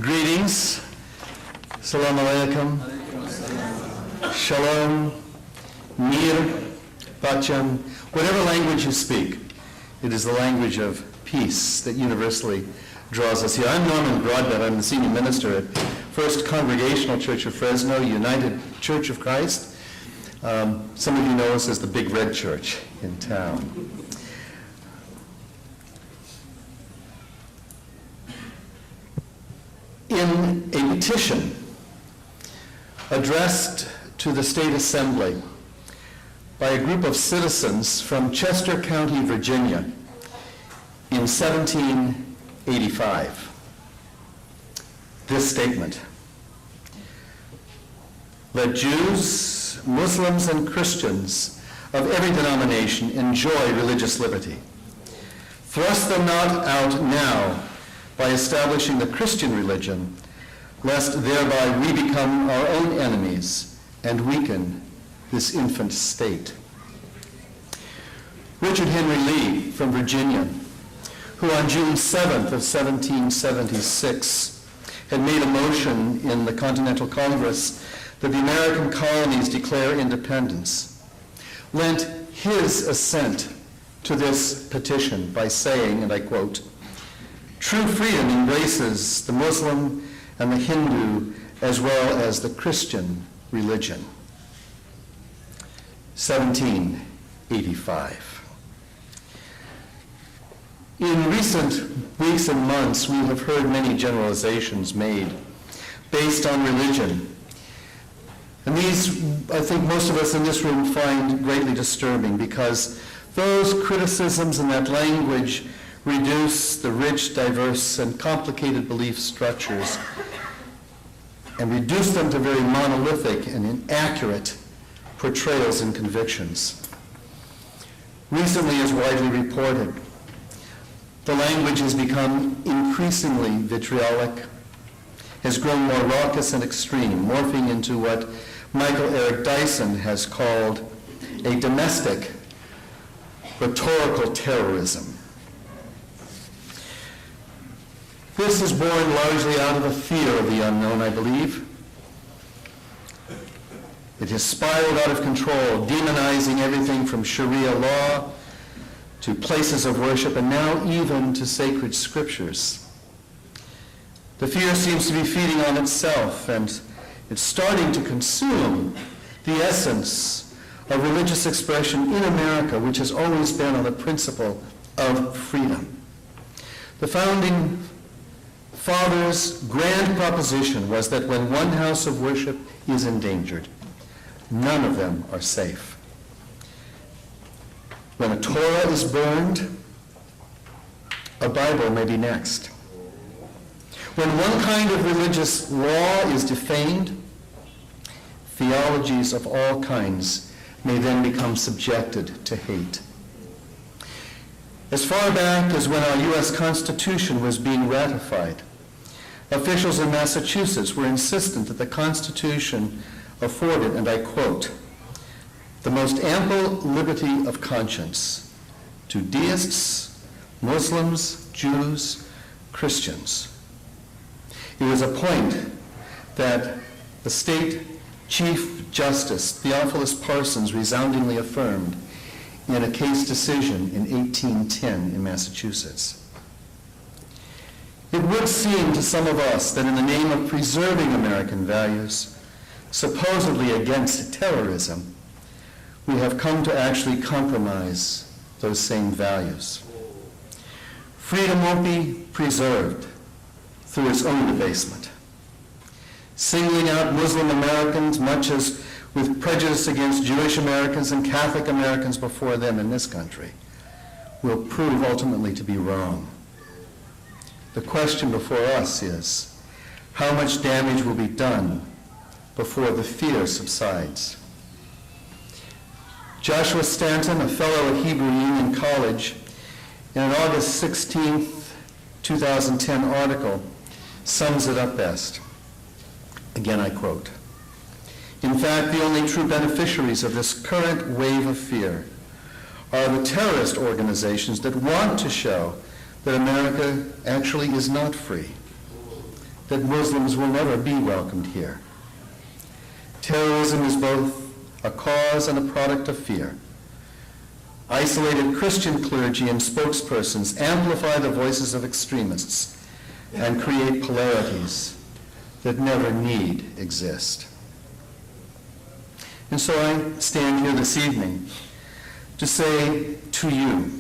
Greetings. Salam alaikum. Shalom. Mir. Bacham. Whatever language you speak, it is the language of peace that universally draws us here. I'm Norman Broadbent. I'm the senior minister at First Congregational Church of Fresno, United Church of Christ. Some of you know us as the Big Red Church in town. In a petition addressed to the State Assembly by a group of citizens from Chester County, Virginia, in 1785, this statement: "Let Jews, Muslims, and Christians of every denomination enjoy religious liberty. Thrust them not out now by establishing the Christian religion, lest thereby we become our own enemies and weaken this infant state." Richard Henry Lee from Virginia, who on June 7th of 1776 had made a motion in the Continental Congress that the American colonies declare independence, lent his assent to this petition by saying, and I quote, "True freedom embraces the Muslim and the Hindu as well as the Christian religion." 1785. In recent weeks and months, we have heard many generalizations made based on religion. And these, I think most of us in this room find greatly disturbing, because those criticisms and that language reduce the rich, diverse, and complicated belief structures and reduce them to very monolithic and inaccurate portrayals and convictions. Recently, as widely reported, the language has become increasingly vitriolic, has grown more raucous and extreme, morphing into what Michael Eric Dyson has called a domestic rhetorical terrorism. This is born largely out of a fear of the unknown, I believe. It has spiraled out of control, demonizing everything from Sharia law to places of worship, and now even to sacred scriptures. The fear seems to be feeding on itself, and it's starting to consume the essence of religious expression in America, which has always been on the principle of freedom. The founding fathers' grand proposition was that when one house of worship is endangered, none of them are safe. When a Torah is burned, a Bible may be next. When one kind of religious law is defamed, theologies of all kinds may then become subjected to hate. As far back as when our U.S. Constitution was being ratified, officials in Massachusetts were insistent that the Constitution afforded, and I quote, "the most ample liberty of conscience to deists, Muslims, Jews, Christians." It was a point that the state Chief Justice Theophilus Parsons resoundingly affirmed in a case decision in 1810 in Massachusetts. It would seem to some of us that in the name of preserving American values, supposedly against terrorism, we have come to actually compromise those same values. Freedom won't be preserved through its own debasement. Singling out Muslim Americans, much as with prejudice against Jewish Americans and Catholic Americans before them in this country, will prove ultimately to be wrong. The question before us is, how much damage will be done before the fear subsides? Joshua Stanton, a fellow at Hebrew Union College, in an August 16th, 2010 article, sums it up best. Again, I quote, "In fact, the only true beneficiaries of this current wave of fear are the terrorist organizations that want to show that America actually is not free. that Muslims will never be welcomed here. Terrorism is both a cause and a product of fear. Isolated Christian clergy and spokespersons amplify the voices of extremists and create polarities that never need exist. And so I stand here this evening to say to you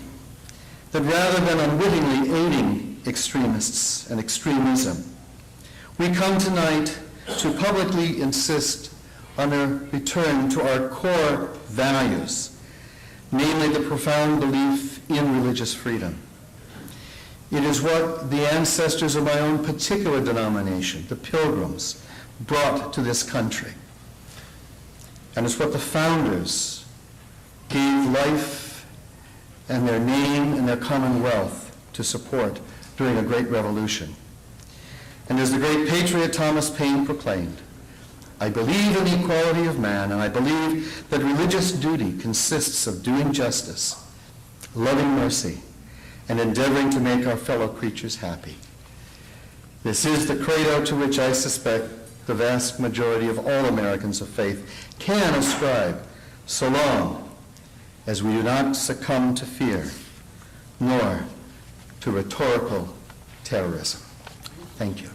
that rather than unwittingly aiding extremists and extremism, we come tonight to publicly insist on a return to our core values, namely the profound belief in religious freedom. It is what the ancestors of my own particular denomination, the Pilgrims, brought to this country. And it's what the founders gave life and their name and their commonwealth to support during a great revolution. And as the great patriot Thomas Paine proclaimed, I believe in the equality of man, and I believe that religious duty consists of doing justice, loving mercy, and endeavoring to make our fellow creatures happy. This is the credo to which I suspect the vast majority of all Americans of faith can ascribe, so long as we do not succumb to fear, nor to rhetorical terrorism. Thank you.